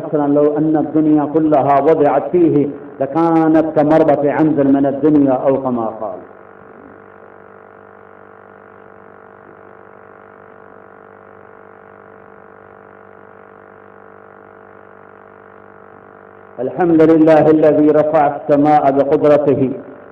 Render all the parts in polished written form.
مثلا لو أن الدنيا كلها وضعت فيه لكانت كمربة عنز من الدنيا أو كما قال. الحمد لله الذي رفع السماء بقدرته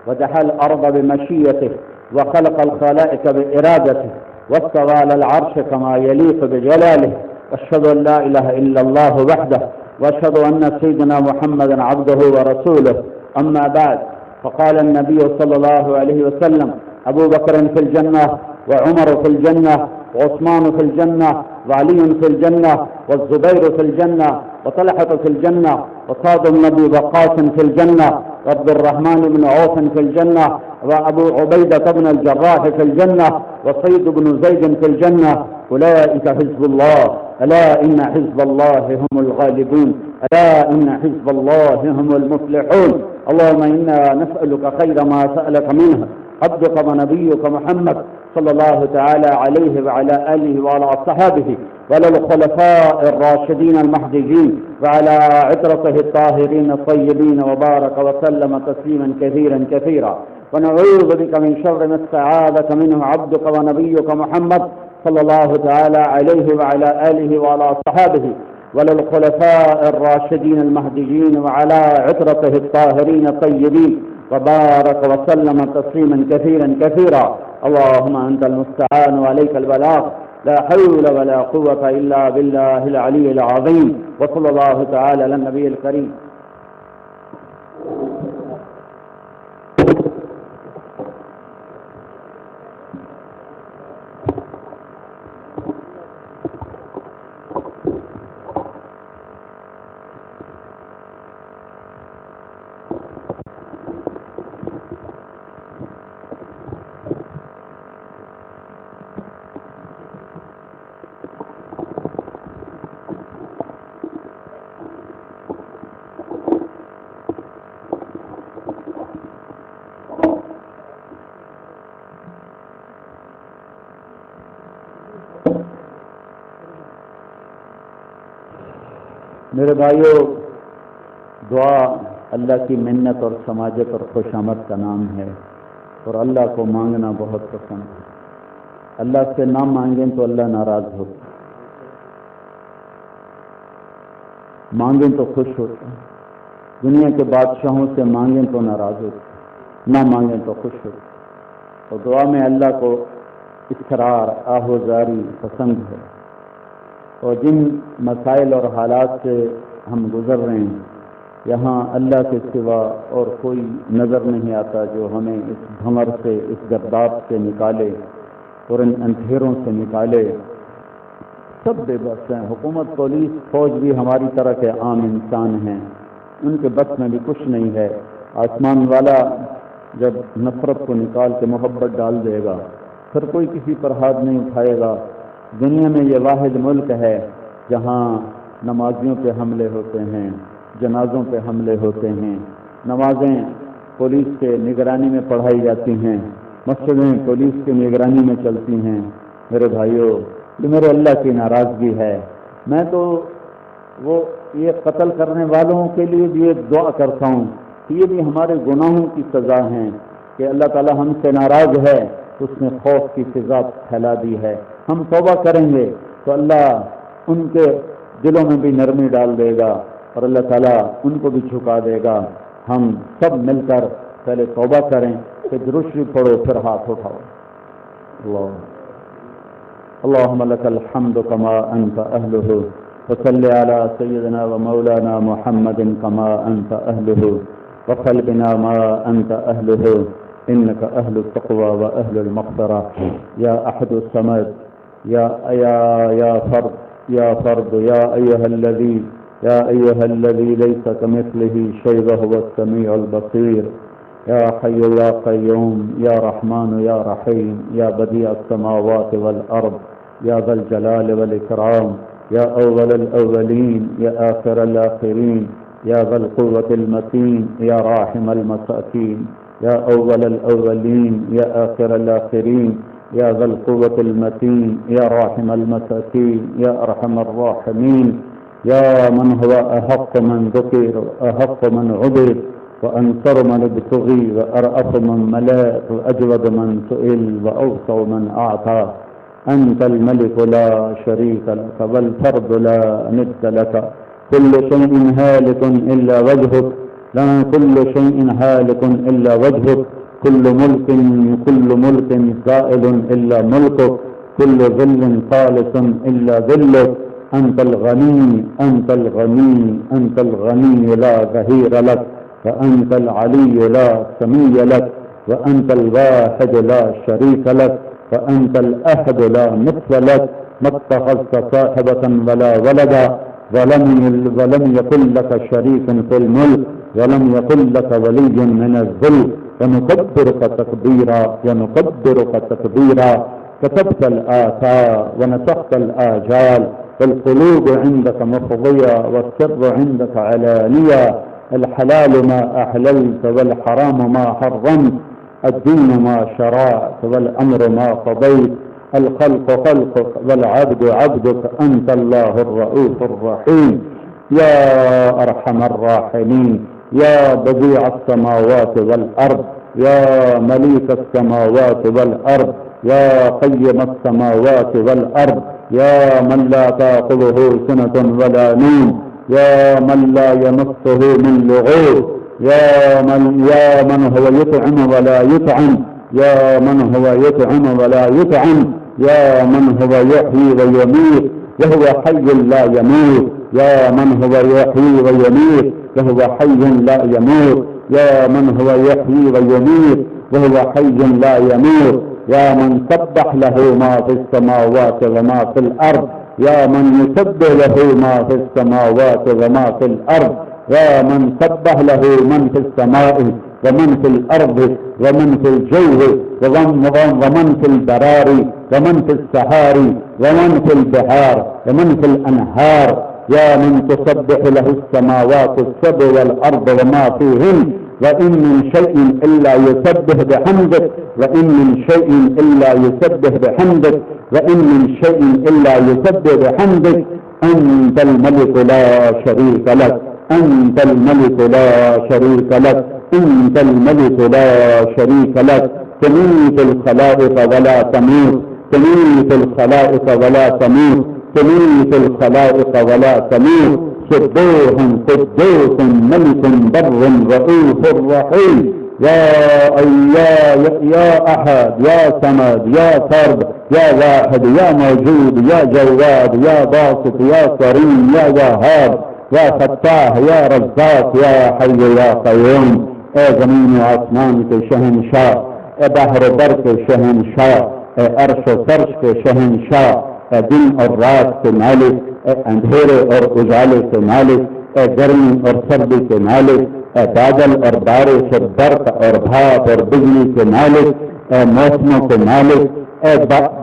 ودحى الأرض بمشيته وخلق الخلائق بإرادته واستوى على العرش كما يليق بجلاله. واشهد أن لا إله إلا الله وحده واشهد أن سيدنا محمدا عبده ورسوله. أما بعد، فقال النبي صلى الله عليه وسلم: أبو بكر في الجنة، وعمر في الجنة، وعثمان في الجنة، وعلي في الجنة، والزبير في الجنة، وطلحة في الجنة، وسعد بن أبي وقاص في الجنة، وعبد الرحمن بن عوف في الجنة، وأبو عبيدة بن الجراح في الجنة، وسيد بن زيد في الجنة. أولئك حزب الله، ألا إن حزب الله هم الغالبون، ألا إن حزب الله هم المفلحون. اللهم إنا نسألك خير ما سألك منه عبدك ونبيك محمد صلى الله تعالى عليه وعلى آله وعلى أصحابه وعلى الخلفاء الراشدين المهديين وعلى عترته الطاهرين الطيبين، وبارك وسلم تسليما كثيرا كثيرا. ونعوذ بك من شر ما استعاذك منه عبدك ونبيك محمد صلى الله تعالى عليه وعلى آله وعلى أصحابه وعلى الخلفاء الراشدين المهديين وعلى عترته الطاهرين الطيبين، وبارك وسلم تسليما كثيرا كثيرا. اللهم أنت المستعان وعليك البلاغ، لا حول ولا قوة إلا بالله العلي العظيم. وصلى الله تعالى على النبي الكريم. میرے بھائیو، دعا اللہ کی منت اور سماجت اور خوش آمد کا نام ہے، اور اللہ کو مانگنا بہت پسند ہے۔ اللہ سے نہ مانگیں تو اللہ ناراض ہوتا، مانگیں تو خوش ہوتا۔ دنیا کے بادشاہوں سے مانگیں تو ناراض ہوتا، نہ مانگیں تو خوش ہوتا۔ اور دعا میں اللہ کو اصرار آہوزاری پسند ہے۔ اور جن مسائل اور حالات سے ہم گزر رہے ہیں، یہاں اللہ کے سوا اور کوئی نظر نہیں آتا جو ہمیں اس بھنور سے، اس گرداب سے نکالے اور ان اندھیروں سے نکالے۔ سب بے بس ہیں، حکومت، پولیس، فوج بھی ہماری طرح کے عام انسان ہیں، ان کے بس میں بھی کچھ نہیں ہے۔ آسمان والا جب نفرت کو نکال کے محبت ڈال دے گا، پھر کوئی کسی پر ہاتھ نہیں اٹھائے گا۔ دنیا میں یہ واحد ملک ہے جہاں نمازیوں پہ حملے ہوتے ہیں، جنازوں پہ حملے ہوتے ہیں، نمازیں پولیس کے نگرانی میں پڑھائی جاتی ہیں، مسجدیں پولیس کی نگرانی میں چلتی ہیں۔ میرے بھائیوں، یہ میرے اللہ کی ناراضگی ہے۔ میں تو یہ قتل کرنے والوں کے لیے بھی یہ دعا کرتا ہوں کہ یہ بھی ہمارے گناہوں کی سزا ہیں کہ اللہ تعالی ہم سے ناراض ہے، اس نے خوف کی فضا پھیلا دی ہے۔ ہم توبہ کریں گے تو اللہ ان کے دلوں میں بھی نرمی ڈال دے گا اور اللہ تعالیٰ ان کو بھی جھکا دے گا۔ ہم سب مل کر پہلے توبہ کریں، پھر درود شریف پڑھو، پھر ہاتھ اٹھاؤ۔ اللہم لک الحمد کما انت اہلہ، وصلی علی سیدنا و مولانا محمد کما انت اہلہ، وفعل بنا ما انت اہلہ، انک اہل التقوی و اہل المغفرہ، یا احد الصمد، یا فرد، یا فرد، یا ایہا الذی لیس کمثلہ شیء وہو السمیع البصیر، یا حی یا قیوم، یا رحمان یا رحیم، یا بدیع السماوات والارض، یا ذا الجلال والاکرام، یا اول الاولین، یا آخر الاخرین، یا ذا القوة المتین، یا راحم المساکین، یا اول الاولین، یا آخر الاخرین، یا ذا القوة المتین، یا راحم المساکین، یا ارحم الراحمین، يا من هو أحق من ذكر وأحق من عبد وأنصر من ابتغي وأرأف من ملاك وأجود من سئل وأوسع من أعطى. أنت الملك لا شريك لك والفرد لا ند لك. كل شيء هالك إلا وجهك. كل شيء هالك إلا وجهك. كل ملك زائل إلا ملكك. كل ظل خالص إلا ظلك. أنت الغني أنت الغني أنت الغني لا ظهير لك. وأنت العلي لا سمي لك. وأنت الواحد لا شريك لك. وأنت الأحد لا مثل لك. ما اتخذت صاحبة ولا ولدا ولم يكن لك شريك في الملك ولم يكن لك ولي من الذل. ونقدرك تقديرا كتبت الآثار ونسخت الآجال. والقلوب عندك مفضية والسر عندك علانية. الحلال ما أحللت والحرام ما حرمت. الدين ما شرعت والأمر ما قضيت. الخلق خلقك والعبد عبدك. أنت الله الرؤوف الرحيم. يا أرحم الراحمين. يا بديع السماوات والأرض. يا مليك السماوات والأرض. يا قيم السماوات والأرض. يا من لا تأخذه سنة ولا نوم. يا من لا يمسه من لغوب. يا من هو يطعم ولا يطعم. يا من هو يطعم ولا يطعم. يا من هو يحيي ويميت وهو حي لا يموت. يا من هو يحيي ويميت وهو حي لا يموت. يا من هو يحيي ويميت وهو حي لا يموت. يا من سبح له ما في السماوات وما في الأرض. يا من يسبح له ما في السماوات وما في الأرض. يا من سبح له من في السماء ومن في الأرض ومن في الجو ومن في البرار ومن في السحار ومن في البحار ومن في الأنهار. يا من تسبح له السماوات السبع والأرض وما فيهن. وإن من شيء إلا يسبح بحمدك. وإن من شيء إلا يسبح بحمدك. وإن من شيء إلا يسبح بحمدك. أنت الملك لا شريك لك. أنت الملك لا شريك لك. أنت الملك لا شريك لك. تميت الخلائق ولا تموت. تميت الخلائق ولا تموت. تميت الخلائق ولا تموت. سبوح قدوس ملك بر رؤوف رحيم. يا أحد يا صمد يا فرد يا واحد يا موجود يا جواد يا باسط يا كريم يا وهاب يا فتاح يا رزاق يا حي يا قيوم. اے زمین و آسمان کے شہنشاہ. اے بحر و بر کے شہنشاہ. اے عرش و فرش کے شہنشاہ. اے دن اور رات کے مالک. اے اندھیرے اور اجالے کے مالک. اے گرمی اور سردی کے مالک. اے بادل اور بارش اور برق اور بھاپ اور بجلی کے مالک. اے موسموں کے مالک. اے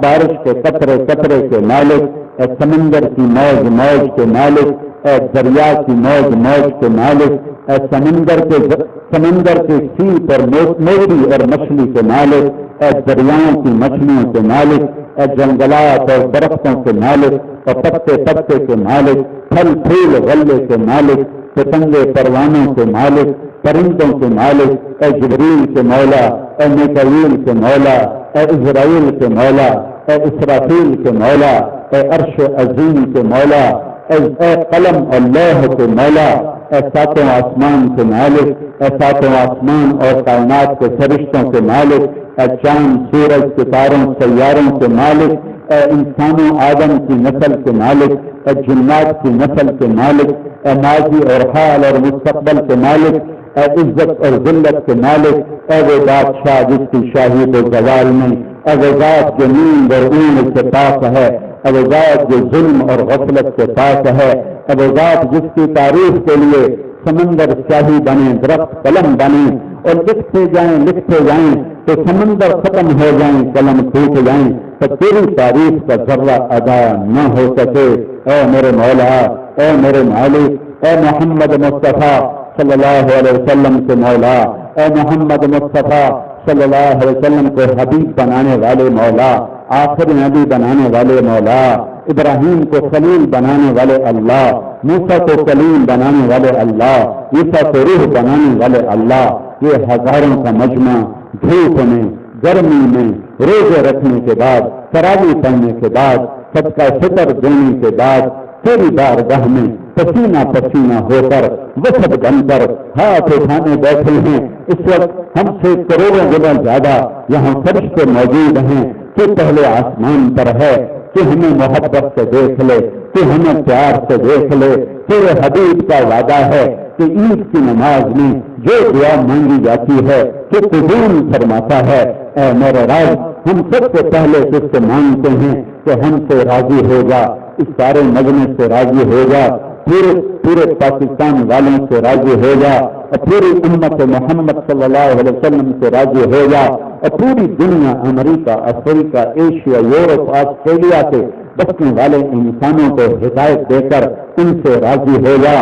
بارش کے قطرے قطرے کے مالک. اے سمندر کی موج موج کے مالک. اے دریا کی موج موج کے مالک. اے سمندر کے سیپ اور موتی اور مچھلی کے مالک. اے دریاؤں کی مچھلیوں کے مالک. اے جنگلات اور درختوں کے مالک اور پتے پتے کے مالک. پھل پھول غلے کے مالک. پتنگے پروانوں کے مالک. پرندوں کے مالک. اے جبریل کے مولا. اے میکائیل کے مولا. اے اسرائیل کے مولا. اے اسرافیل کے مولا. اے عرش عظیم کے مولا. اے قلم اور لوح کے مولا. اے ساتوں آسمان کے مالک. اے ساتوں آسمان اور کائنات کے فرشتوں کے مالک. اے چاند سورج ستاروں سیاروں کے مالک. اے انسانوں آدم کی نسل کے مالک. اے جنات کی نسل کے مالک. اے ماضی اور حال اور مستقبل کے مالک. اے عزت اور ذلت کے مالک. اے وہ بادشاہ جس کی شاہی کو زوال نہیں. اے وہ ذات جو نیند اور اونگ سے پاک ہے. اے وہ ذات جو ظلم اور غفلت سے پاک ہے. اے وہ ذات جس کی تعریف کے لیے سمندر سیاہی بنے درخت قلم بنے اور لکھتے جائیں تو سمندر ختم ہو جائیں قلم ٹوٹ جائیں تو تیری تعریف کا ذرہ ادا نہ ہو سکے. اے میرے مولا. اے میرے مالک. اے محمد مصطفیٰ صلی اللہ علیہ وسلم کے مولا. اے محمد مصطفیٰ صلی اللہ علیہ وسلم کو حبیب بنانے والے مولا. آخری نبی بنانے والے مولا. ابراہیم کو خلیل بنانے والے اللہ، موسیٰ کو کلیم بنانے والے اللہ، عیسیٰ کو روح بنانے والے اللہ، یہ ہزاروں کا مجمع دھوپ میں، گرمی میں، روزے رکھنے کے بعد، تراویح پڑھنے کے بعد، صدقہ فطر دینے کے بعد تیری بارگاہ میں پسینہ پسینہ ہو کر وسط بن کر ہاتھ اٹھانے بیٹھے ہیں۔ اس وقت ہم سے کروڑوں گنا زیادہ یہاں فرشتے موجود ہیں کہ پہلے آسمان پر ہے کہ ہمیں محبت سے دیکھ لے، کہ ہمیں پیار سے دیکھ لے۔ تیرے حبیب کا وعدہ ہے کہ عید کی نماز میں جو دعا مانگی جاتی ہے کہ قبول فرماتا ہے۔ اے میرے رب، ہم سب سے پہلے تجھ سے مانگتے ہیں کہ ہم سے راضی ہو جا، اس سارے مجمع سے راضی ہو جا، پورے پاکستان والوں سے راضی ہو جا، اور پوری امت محمد صلی اللہ علیہ وسلم سے راضی ہو جا، اور پوری دنیا امریکہ، افریقہ، ایشیا، یورپ، آسٹریلیا سے بسنے والے انسانوں کو ہدایت دے کر ان سے راضی ہو جا۔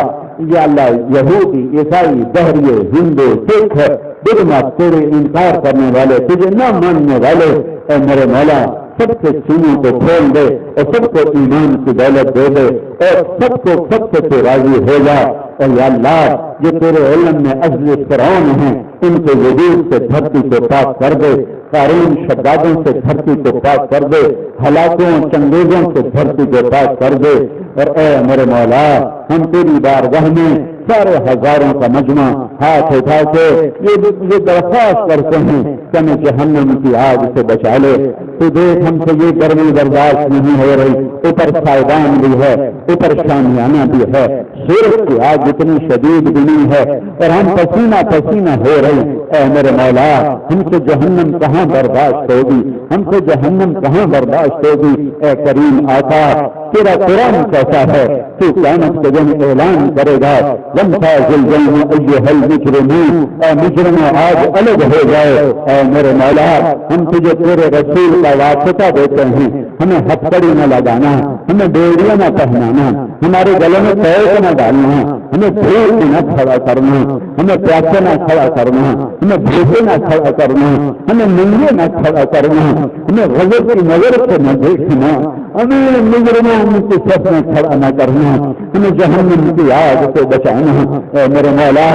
یا اللہ، یہودی، عیسائی، بحریے، ہندو، سکھ، بدمات، تیرے انکار کرنے والے، تجھے نہ ماننے والے، اے میرے مولا سب کے سینوں کو کھول دے اور سب کو ایمان کی دولت دے دے، اور سب سے راضی ہو جا۔ اور یا اللہ، جو تیرے علم میں عزل فرعون ہیں ان کے وجود سے دھرتی کو پاک کر دے، قارون شدادوں سے دھرتی کو پاک کر دے، ہلاکوں چنگیزوں سے دھرتی کو پاک کر دے۔ اور اے میرے مولا، ہم تیری بارگاہ میں سارے ہزاروں کا مجمع ہاتھ اٹھا کے یہ درخواست کرتے ہیں کہ ہمیں جہنم کی آگ سے بچا لے۔ تو دیکھ ہم سے یہ گرمی برداشت نہیں ہو رہی، اوپر سائبان بھی ہے، اوپر شامیانہ بھی ہے، سورج کی آگ اتنی شدید بھی نہیں ہے، اور ہم پسینہ پسینہ ہو رہے۔ اے میرے مولا، ہم سے جہنم کہاں برداشت ہوگی، ہم سے جہنم کہاں برداشت ہوگی۔ اے کریم آقا، تیرا قرآن کیسا ہے، تو قیامت کے دن اعلان کرے گا اے مجرموں آج الگ ہو جائے۔ اے میرے مولا، ہم تجھے تیرے رسول کا واسطہ دیتے ہیں، ہمیں ہتھکڑی نہ لگانا، ہمیں بیڑیاں نہ پہنانا، ہمارے گلے میں پیک نہ ڈالنا، ہمیں بھوک نہ کھڑا کرنا، ہمیں پیاسے نہ کھڑا کرنا، ہمیں بھوکے نہ کھڑا کرنا، ہمیں ننگے نہ کھڑا کرنا، ہمیں غضب کی نظر سے نہ دیکھنا، ہمیں مجرموں کی صف میں کھڑا نہ کرنا، ہمیں جہنم کی آگ سے بچانا۔ اے میرے مولا،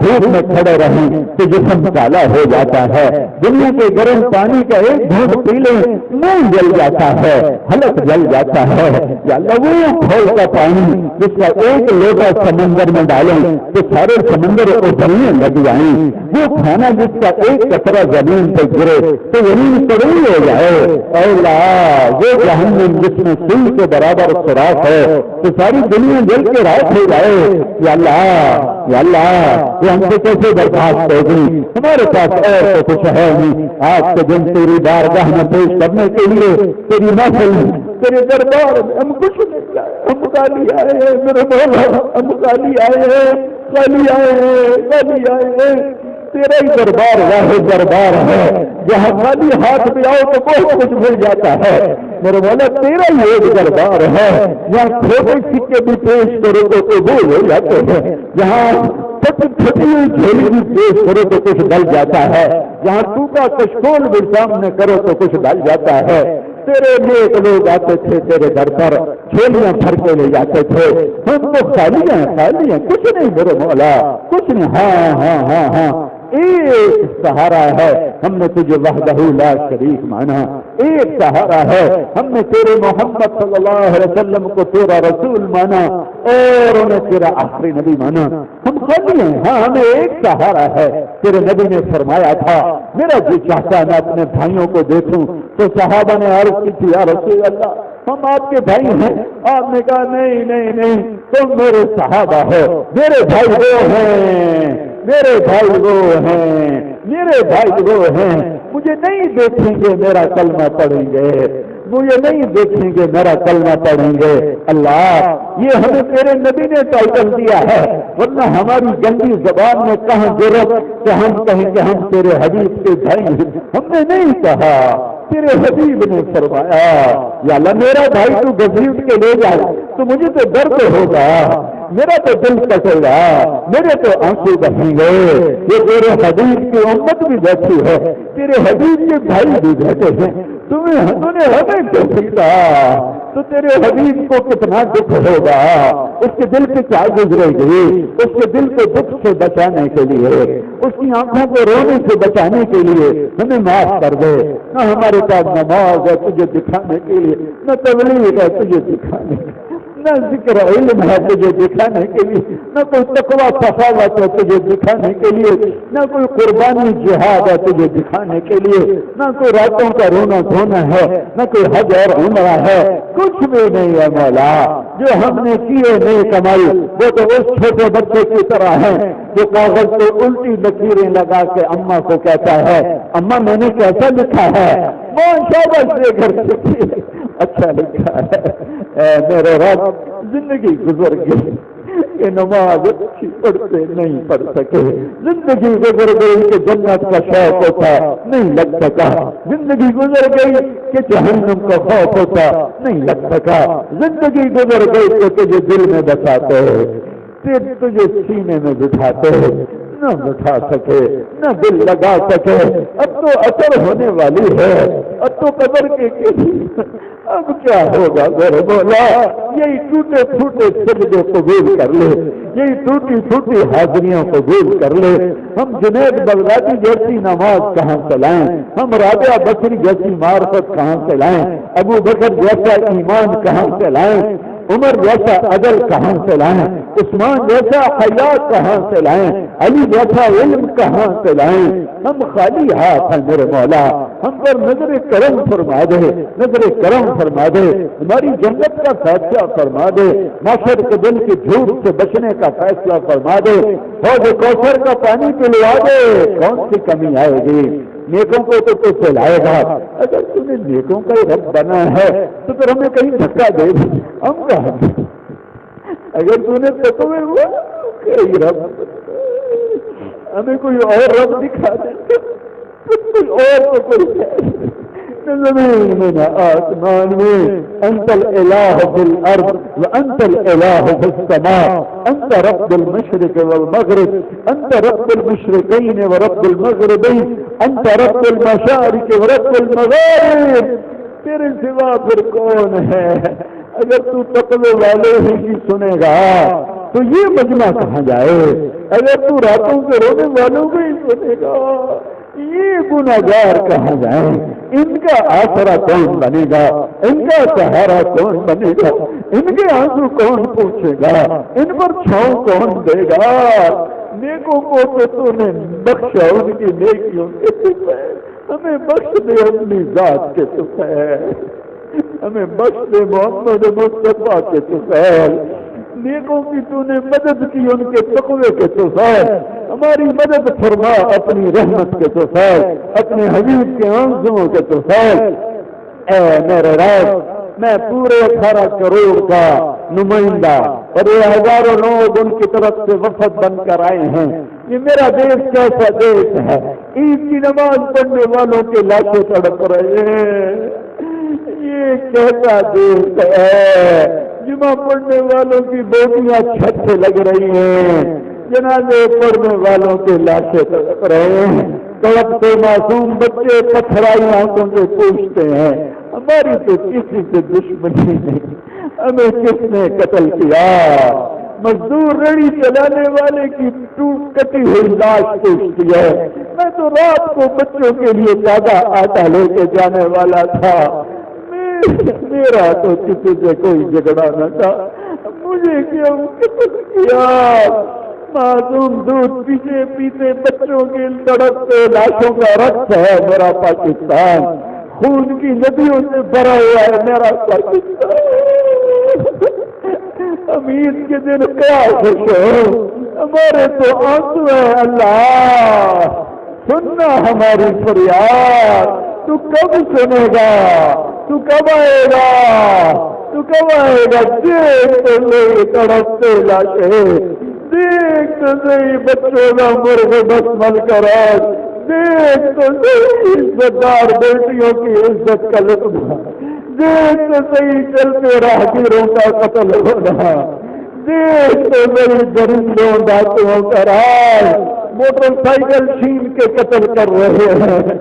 دھوپ میں کھڑے رہیں تو جسم کالا ہو جاتا ہے، دنیا کے گرم پانی کا ایک گھونٹ پی لیں منہ جل جاتا ہے، حلق جل جاتا ہے۔ یا اللہ، وہ کھول کا پانی جس کا ایک لوٹا سمندر میں ڈالیں تو سارے سمندر ابلنے لگ جائیں، وہ کھانا جس کا ایک قطرہ زمین پہ گرے تو زمین کڑوی ہو جائے۔ اے اللہ، وہ جہنم جس میں سوئی کے برابر سوراخ ہے تو ساری دنیا جل کے راکھ ہو جائے۔ یا اللہ، یا اللہ، یہ ہم سے کیسے برداشت ہوگی؟ ہمارے پاس اور تو کچھ ہے نہیں۔ آج کے دن تیری بارگاہ میں پیش کرنے کے لیے تیری محفل تیرے دربار میں ہم کچھ نہیں آئے، ہم خالی آئے ہیں میرے مولا، ہم خالی آئے ہیں، خالی آئے ہیں، خالی آئے ہیں۔ تیرا ہی دربار واحد دربار ہے، جہاں خالی ہاتھ پہ آؤ تو بہت کچھ مل جاتا ہے میرے مولا۔ تیرا ہی ایک دربار ہے جہاں چھوٹے سکے بھی پیش کرو تو قبول ہو جاتے ہیں، جہاں چھوٹی ہوئی جھولی بھی پیش کرو تو کچھ ڈل جاتا ہے، جہاں ٹوٹا کشکول بھی سامنے کرو تو کچھ ڈل جاتا ہے۔ تیرے نیک لوگ آتے تھے تیرے در پر، چھولیاں بھر کے لے جاتے تھے، ہم تو خالی ہیں، کچھ نہیں میرے مولا، کچھ نہیں۔ ہاں ہاں ہاں ہاں، ایک سہارا ہے، ہم نے تجھے وحدہ لا شریک مانا، ایک سہارا ہے، ہم نے تیرے محمد صلی اللہ علیہ وسلم کو تیرا رسول مانا اور انہیں تیرا آخری نبی مانا۔ ہم خالی ہیں، ہاں ہمیں ایک سہارا ہے۔ تیرے نبی نے فرمایا تھا، میرا جی چاہتا ہے میں اپنے بھائیوں کو دیکھوں، تو صحابہ نے عرض کی تھی، یا رسول اللہ ہم آپ کے بھائی ہیں۔ آپ نے کہا نہیں نہیں نہیں، تم میرے صحابہ ہو، میرے بھائی وہ ہیں، میرے بھائی وہ ہیں، میرے بھائی وہ ہیں، مجھے نہیں دیکھیں گے میرا کلمہ پڑھیں گے، مجھے نہیں دیکھیں گے میرا کلمہ پڑھیں گے۔ اللہ، یہ ہمیں تیرے نبی نے ٹائٹل دیا ہے، ورنہ ہماری گندی زبان میں کہاں ضرورت کہ ہم کہیں کہ ہم تیرے حبیب کے بھائی ہیں، ہم نے نہیں کہا، تیرے حبیب نے فرمایا یا اللہ میرا بھائی تو گھسیٹ کے لے جائے تو مجھے تو درد ہوگا، میرا تو دل کٹے گا، میرے تو آنسو بہیں گے۔ یہ تیرے حبیب کی امت بھی بیٹھی ہے، تیرے حبیب کے بھائی بھی بیٹھے ہیں، تم نے ہمیں گھسیٹا، تو تیرے حبیب کو کتنا دکھ ہوگا، اس کے دل پہ کیا گزرے گی، اس کے دل کو دکھ سے بچانے کے لیے، اس کی آنکھوں کو رونے سے بچانے کے لیے ہمیں معاف کر دے۔ نہ ہمارے پاس نماز ہے تجھے دکھانے کے لیے، نہ تبلیغ ہے تجھے دکھانے کے لیے، نہ ذکر علم ہے تجھے دکھانے کے لیے، نہ کوئی تقویٰ سخاوت ہے تجھے دکھانے کے لیے، نہ کوئی قربانی جہاد ہے تجھے دکھانے کے لیے، نہ کوئی راتوں کا رونا دھونا ہے، نہ کوئی حج اور عمرہ ہے، کچھ بھی نہیں ہے مولا۔ جو ہم نے کیے نہیں کمائی وہ تو اس چھوٹے بچے کی طرح ہے جو کاغذ پہ الٹی لکیریں لگا کے اماں کو کہتا ہے اماں میں نے کیسا لکھا ہے، وہ شاباش دے گھر سے اچھا لکھا ہے۔ اے میرے رب زندگی گزر گئی کہ نماز اچھی پڑھتے نہیں پڑھ سکے، زندگی گزر گئی کہ جنت کا شوق ہوتا نہیں لگ سکا، زندگی گزر گئی کہ جہنم کا خوف ہوتا نہیں لگ سکا، زندگی گزر گئی کہ تجھے دل میں بساتے پھر تجھے سینے میں بٹھاتے نہ بٹھا سکے نہ دل لگا سکے۔ اب تو اثر ہونے والی ہے، اب تو قبر کے اب کیا ہوگا میرے مولا؟ یہی ٹوٹے پھوٹے سجدے قبول کر لے، یہی ٹوٹی پھوٹی حاضریوں قبول کر لے۔ ہم جنید بغدادی جیسی نماز کہاں سے لائیں، ہم رابعہ بصری جیسی معرفت کہاں سے لائیں، ابو بکر جیسا ایمان کہاں سے لائیں، عمر جیسا عدل کہاں سے لائیں، عثمان جیسا حیات کہاں سے لائیں، علی جیسا علم کہاں سے لائیں؟ ہم خالی ہاتھ ہیں میرے مولا، ہم پر نظر کرم فرما دے، نظر کرم فرما دے، ہماری جنت کا فیصلہ فرما دے، معاشر کے دل کی جھوٹ سے بچنے کا فیصلہ فرما دے، حوض کوثر کا پانی پلوا دے۔ کون سی کمی آئے گی؟ نیکوں کو تو پلائے گا۔ اگر تم نے نیکوں کا ہی رب بنا ہے تو پھر ہمیں کہیں دھکا دے دی، ہم کہاں؟ اگر تم نے تقوی ہوا کئی رب، ہمیں کوئی اور رب دکھا دے، کوئی اور تو کوئی زمین میں نہ آسمان میں، انت الالہ فی الارض وانت الالہ فی السماء، انت رب المشرق والمغرب، انت رب المشرقین ورب المغربین، انت رب المشارق ورب المغارب۔ تیرے سوا پھر کون ہے؟ اگر تو تقوی والے ہی کی سنے گا تو یہ مجمع کہاں جائے؟ اگر تو راتوں کے رونے والوں کو ہی سنے گا یہ گناہگار کہاں جائیں؟ ان کا آسرا کون بنے گا؟ ان کا سہارا کون بنے گا؟ ان کے آنسو کون پوچھے گا؟ ان پر چھاؤں کون دے گا؟ نیکوں کو تو نے بخشا ان کی نیکیوں کے سفید، ہمیں بخش دے اپنی ذات کے سفید، ہمیں بخش دے محمد مصطفیٰ کے سفید۔ نیکوں کی تو نے مدد کی ان کے تقوی کے سفید، ہماری مدد فرما اپنی رحمت کے سفید، اپنے حبیب کے آنسوؤں کے سفید۔ اے میرے رب، میں پورے 18 کروڑ کا نمائندہ اور یہ ہزاروں لوگ ان کی طرف سے وفد بن کر آئے ہیں، یہ میرا دیش کیسا دیش ہے؟ عید کی نماز پڑھنے والوں کے لاشیں تڑپ رہے ہیں، یہ کیسا دیش ہے؟ جمعہ پڑھنے والوں کی بوٹیاں چھت سے لگ رہی ہیں، جنازے پڑھنے والوں کے لاشیں تڑپ رہے ہیں، تڑپتے معصوم بچے پتھرائی آنکھوں سے پوچھتے ہیں ہماری تو کسی سے دشمنی نہیں، ہمیں کس نے قتل کیا؟ مزدور ریڑھی چلانے والے کی کٹی ہوئی لاش پوچھتی ہے، میں تو رات کو بچوں کے لیے زیادہ آٹا لے کے جانے والا تھا، میرا تو کسی سے کوئی جھگڑا نہ تھا، مجھے کیوں قتل کیا؟ معصوم دودھ پیتے پیتے بچوں کے تڑپتے لاشوں کا رقص ہے میرا پاکستان، خون کی ندیوں سے بھرا ہوا ہے میرا پاکستان۔ ہم عید کے دن کیا خوش ہو، ہمارے تو آنسو ہیں، اللہ سننا ہماری فریاد، تو کب سنے گا؟ تو کب آئے گا؟ تو کب آئے گا؟ دیکھ تو صحیح تڑپتے لاشیں، دیکھ تو صحیح بچوں کا مرغ بسمل کرا، دیکھ تو صحیح عزتدار بیٹیوں کی عزت کا لطف، دیکھ تو صحیح چلتے راہگیروں کا قتل ہونا، دیکھ تو صحیح درندوں ڈاکوؤں کا راج موٹر سائیکل چھین کے قتل کر رہے ہیں،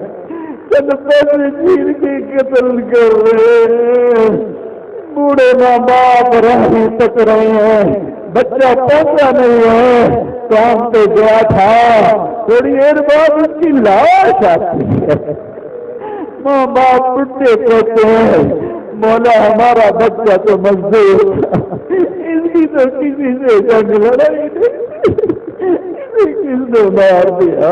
چند پیسے چھین کے قتل کر رہے ہیں، بوڑھے ماں باپ رہنے تک رہے ہیں، بچہ پہنچا نہیں ہے، کام پہ گیا تھا، تھوڑی دیر بعد اس کی لاش آتی ہے، ماں باپ اٹھتے کہتے ہیں مولا ہمارا بچہ تو مزدور تھا، اس کی تو کسی سے جنگ لڑائی نہیں، کس نے مار دیا،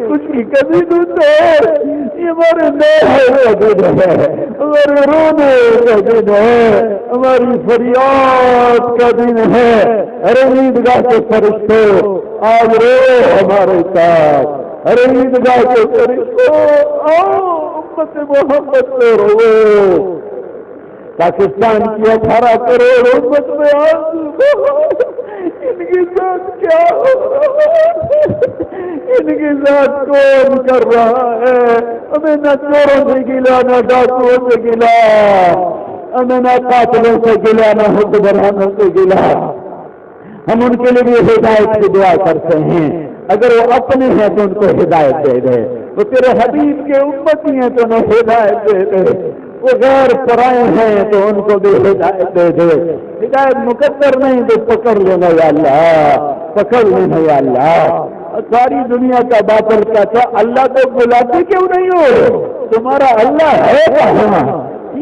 کچھ کی کمی دھوتا ہے، یہ ہمارے نئے دن ہے، ہمارے رونے کا دن ہے، ہماری فریاد کا دن ہے، ارے عیدگاہ کے فرشتوں آج رو ہمارے ساتھ، ارے عیدگاہ کے فرشتوں آؤ امت محمد سے رو، پاکستان کی 18 کروڑ امت میں آنسو، ان کے ساتھ کیا ہو رہا ہے، ان کے ساتھ کون کر رہا ہے، ہمیں نہ چوروں سے گلا، نہ ڈاکوؤں سے گلا، ہمیں نہ قاتلوں سے گلا، نہ حکمرانوں سے گلا، ہم ان کے لیے بھی ہدایت کی دعا کرتے ہیں، اگر وہ اپنے ہیں تو ان کو ہدایت دے دے، وہ تیرے حبیب کے امتی ہیں تو انہیں ہدایت دے دے، وہ غیر پرائے ہیں تو ان کو بھی ہدایت دے دے، ہدایت مقدر نہیں تو پکڑ لینا یا اللہ، پکڑ لینا یا اللہ، ساری دنیا کا باطل کہتا اللہ کو بلاتے کیوں نہیں ہو، تمہارا اللہ ہے کہاں،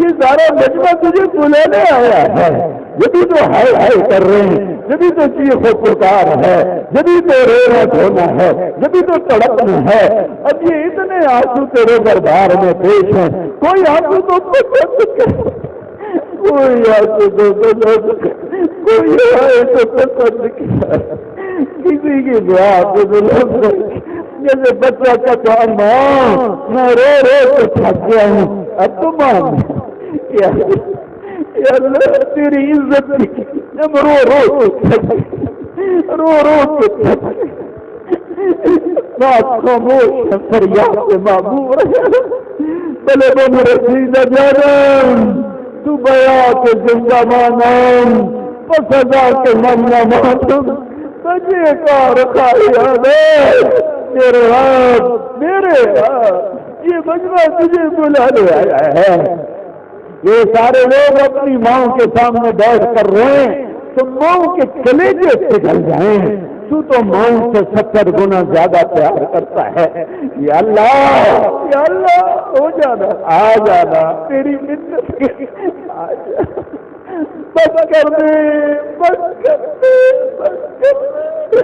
یہ سارا مجمع تجھے بلانے آیا ہے، جبھی تو ہائے کر رہے ہیں، جبھی تو چیخ و پکار ہے، جبھی تو رونا دھونا ہے، جبھی تو تڑپنا ہے، اب یہ اتنے آنسو تیرے دربار میں پیش ہیں، کوئی آنسو تو کوئی آنسو تو کوئی آئے تو پسند کیا، کسی کی دعا کو بلند جیسے بچہ کہتا ماں میں رو کے تھک گیا ہوں، اب تو مان یا اللہ تیری عزت ہم رو کے بات خاموش فریاد سے معمور بلے بن رسید جانم تو بیا کے زندہ مانم پسدا کے من نہ مانم بجے کار خایا میرے ہاتھ یہ مجمع تجھے بلانے آیا ہے، یہ سارے لوگ اپنی ماں کے سامنے بیٹھ کر رہے ہیں تو ماں کے کلیجے پگھل جائیں، تو ماں سے 70 گنا زیادہ پیار کرتا ہے، یا اللہ ہو جانا، آ جانا تیری منت کی، آ جانا، بس کر دے، بس کر دے، بس کر دے،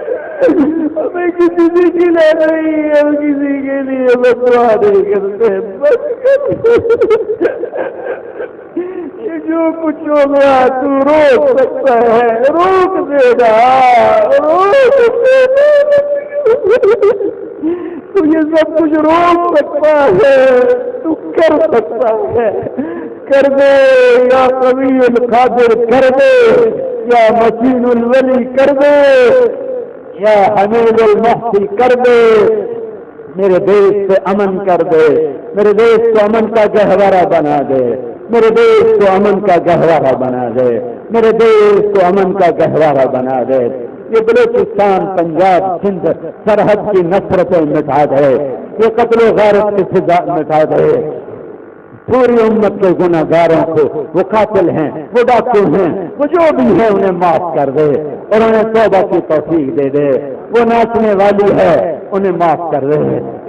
ہمیں کسی سے گلا نہیں، ہم کسی کے لیے بدوا نہیں کرتے، بس کر دے، یہ جو کچھ ہو گیا تو روک سکتا ہے، روک دے گا، روک دے گا، تو یہ سب کچھ روک سکتا ہے، تو کر سکتا ہے، کر دے یا قوی القادر کر دے، یا متین الولی کر دے، یا حمید المحصی کر دے، میرے دیش سے امن کر دے، میرے دیش کو امن کا گہوارہ بنا دے، میرے دیش کو امن کا گہوارہ بنا دے، میرے دیش کو امن کا گہوارہ بنا دے، یہ بلوچستان پنجاب سندھ سرحد کی نفرتیں مٹا دے، یہ قتل و غارت کی فضا مٹا دے، پوری امت کے گناہ گاروں کو، وہ قاتل ہیں، وہ ڈاکو ہیں، وہ جو بھی ہیں انہیں معاف کر دے اور انہیں توبہ کی توفیق دے دے، وہ ناچنے والی ہے انہیں معاف کر دے،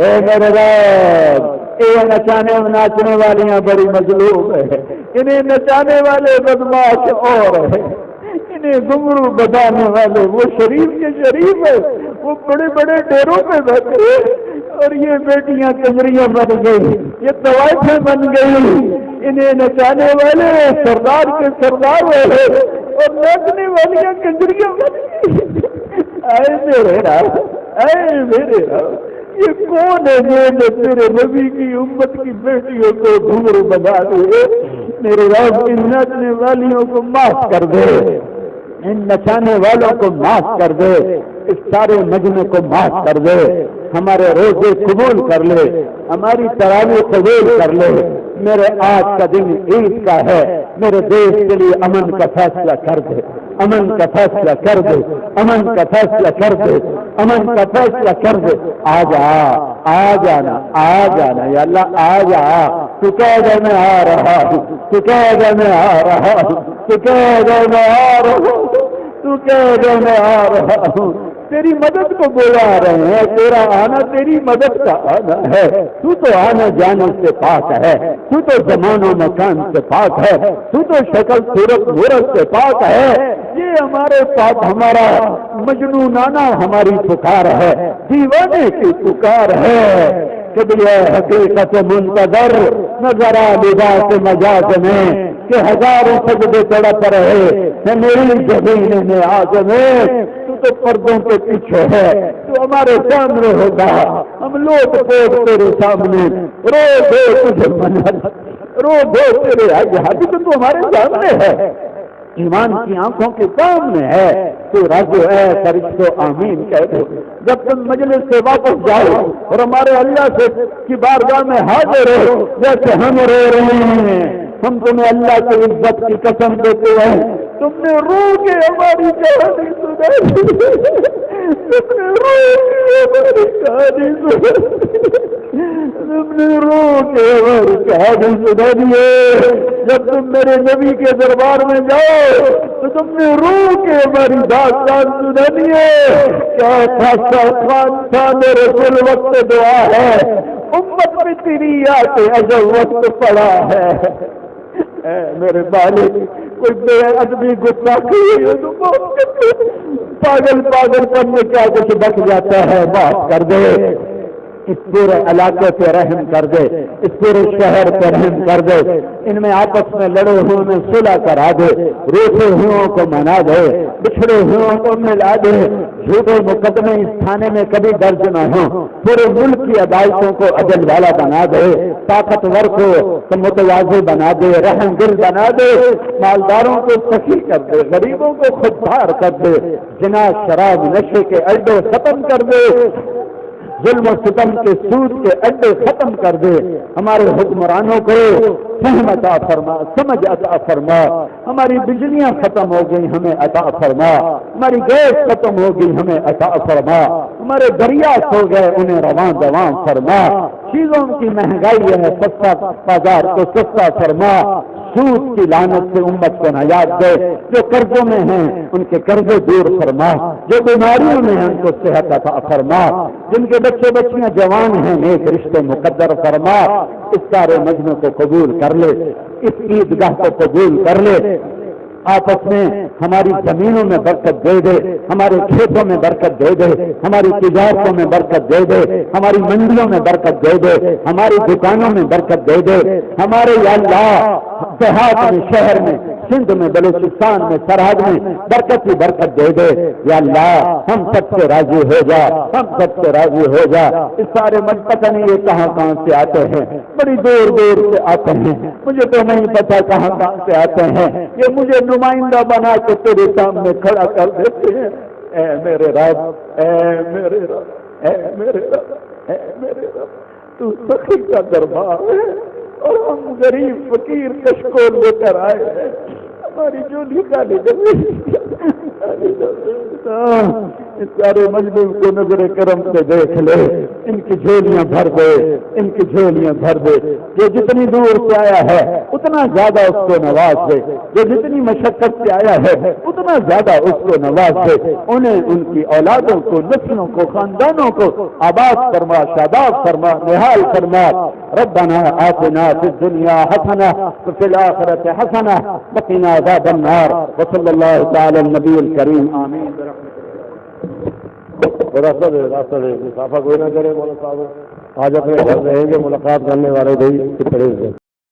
اے میرے رب، یہ ناچنے والیاں بڑی مظلوم ہے، انہیں نچانے والے بدماش اور ہیں، انہیں گھنگرو بجانے والے وہ شریف کے شریف ہے، وہ بڑے بڑے ڈیروں پہ بیٹھے اور یہ بیٹیاں کنجریاں بن گئی، یہ طوائفیں بن گئی، انہیں نچانے والے سردار کے سردار ہوئے اور ناچنے والیاں کنجریاں بن گئی، اے میرے رب، اے میرے رب، یہ کون ہے جو تیرے نبی کی امت کی بیٹیوں کو گھنگرو بنا دے، میرے رب ان ناچنے والیوں کو معاف کر دے، ان نچانے والوں کو معاف کر دے، اس سارے مجمع کو معاف کر دے، ہمارے روزے قبول کر لے، ہماری تراویح قبول کر لے، میرے آج کا دن عید کا ہے، میرے دیش کے لیے امن کا فیصلہ کر دے، امن کا فیصلہ کر دے، امن کا فیصلہ کر دے، امن کا فیصلہ کر دے، آ جا آ جانا یا اللہ آ جا، تو کہہ دے میں آ رہا ہوں، تو کہہ دے میں آ رہا ہوں، تو کہہ دے میں آ رہا ہوں، تو کہہ دے میں آ رہا ہوں۔ تیری مدد کو بلا رہے ہیں، تیرا آنا تیری مدد کا آنا ہے۔ تو تو آنے جانے سے پاک ہے، تو تو زمان و مکان سے پاک ہے، تو تو شکل صورت مورت سے پاک ہے۔ یہ ہمارے پاس ہمارا مجنونانہ ہماری پکار ہے، دیوانے کی پکار ہے۔ کبھی حقیقت منتظر نظر آ لباس مجاز میں کہ ہزاروں سجدے تڑپ رہے ہیں میری زمین میں آج میں۔ تو پردوں کے پیچھے ہے، تو ہمارے سامنے ہوگا، ہم لوٹ پوٹ تیرے سامنے رو دو تجھے منت، رو دو تیرے حج تو ہمارے سامنے ہے، ایمان کی آنکھوں کے سامنے ہے۔ تو راجو ہے فرشتو آمین کہہ دو جب تم مجلس سے واپس جاؤ اور ہمارے اللہ سے کی بارگاہ میں حاضر ہو، جیسے ہم رو رہے ہیں۔ ہم تمہیں اللہ کی عزت کی قسم دیتے ہیں، تم نے رو کے ہماری کہانی سنائی، تم نے رو کے ہماری کہانی سنائی، تم نے رو کے ہماری کہانی سنانی ہے۔ جب تم میرے نبی کے دربار میں جاؤ تو تم نے رو کے ہماری داستان سنانی ہے۔ کیا خان رسول وقت دعا ہے، امت میں تیری یاد اجل وقت پڑا ہے۔ اے میرے مالک، کوئی بے ادبی گستاخی پاگل پن میں کیا کچھ بچ جاتا ہے، معاف کر دے۔ اس پورے علاقے پہ رحم کر دے، اس پورے شہر پہ رحم کر دے، ان میں آپس میں لڑے ہوئے میں صلح کرا دے، روٹے ہوئوں کو منا دے، بچھڑے ہوئوں کو ملا دے، جھوٹے مقدمے اس تھانے میں کبھی درج نہ ہوں، پورے ملک کی عدالتوں کو عدل والا بنا دے، طاقتور کو متوازی بنا دے، رحم دل بنا دے، مالداروں کو سخی کر دے، غریبوں کو خوددار کر دے، زنا شراب نشے کے اڈے ختم کر دے، ظلم و ستم کے سود کے اڈے ختم کر دے، ہمارے حکمرانوں کو فہم عطا فرما، سمجھ عطا فرما، ہماری بجلیاں ختم ہو گئی ہمیں عطا فرما، ہماری گیس ختم ہو گئی ہمیں عطا فرما، ہمارے دریا سو گئے انہیں رواں دواں فرما، چیزوں کی مہنگائی ہے سستا بازار کو سستا فرما، سود کی لعنت سے امت کو نجات دے، جو قرضوں میں ہیں ان کے قرضے دور فرما، جو بیماریوں میں ہیں ان کو صحت عطا فرما، جن کے بچے بچیاں جوان ہیں نیک رشتے مقدر فرما، اس سارے مجمع کو قبول کر لے، اس عیدگاہ کو قبول کر لے، آپس میں ہماری زمینوں میں برکت دے دے، ہمارے کھیتوں میں برکت دے دے، ہماری تجارتوں میں برکت دے دے، ہماری منڈیوں میں برکت دے دے، ہماری دکانوں میں برکت دے دے، ہمارے یا اللہ دیہات میں، شہر میں، سندھ میں، بلوچستان میں، سرحد میں برکت ہی برکت دے دے۔ یا اللہ ہم سب سے راضی ہو جا، ہم سب سے راضی ہو جا۔ اس سارے من پتہ نہیں یہ کہاں کہاں سے آتے ہیں، بڑی دور دور سے آتے ہیں، مجھے تو نہیں پتا کہاں کہاں سے آتے ہیں، یہ مجھے نمائندہ بنا کے تیرے سامنے کھڑا کر دیتے ہیں۔ اے میرے رب، اے میرے رب، اے میرے رب، اے میرے رب، تو سخی کا دربار ہے اور ہم غریب فقیر کشکول لے کر آئے ہیں، ہماری جولی خالی اس سارے مجمع کو نظر کرم سے دیکھ لے، ان کی جھولیاں بھر دے، ان کی جھولیاں بھر دے، جو جتنی دور سے آیا ہے اتنا زیادہ اس کو نواز دے، جو جتنی مشقت سے آیا ہے اتنا زیادہ اس کو نواز دے، انہیں ان کی اولادوں کو، نسلوں کو، خاندانوں کو آباد فرما، شاداب فرما، نہال فرما۔ ربنا آتنا فی الدنیا حسنہ وفی الآخرۃ حسنہ وقنا عذاب النار، وصلی اللہ تعالی النبی الکریم، آمین۔ راستہ دے مسافہ کوئی نہ کرے، مولا صاحب آج اپنے گھر رہیں گے، ملاقات کرنے والے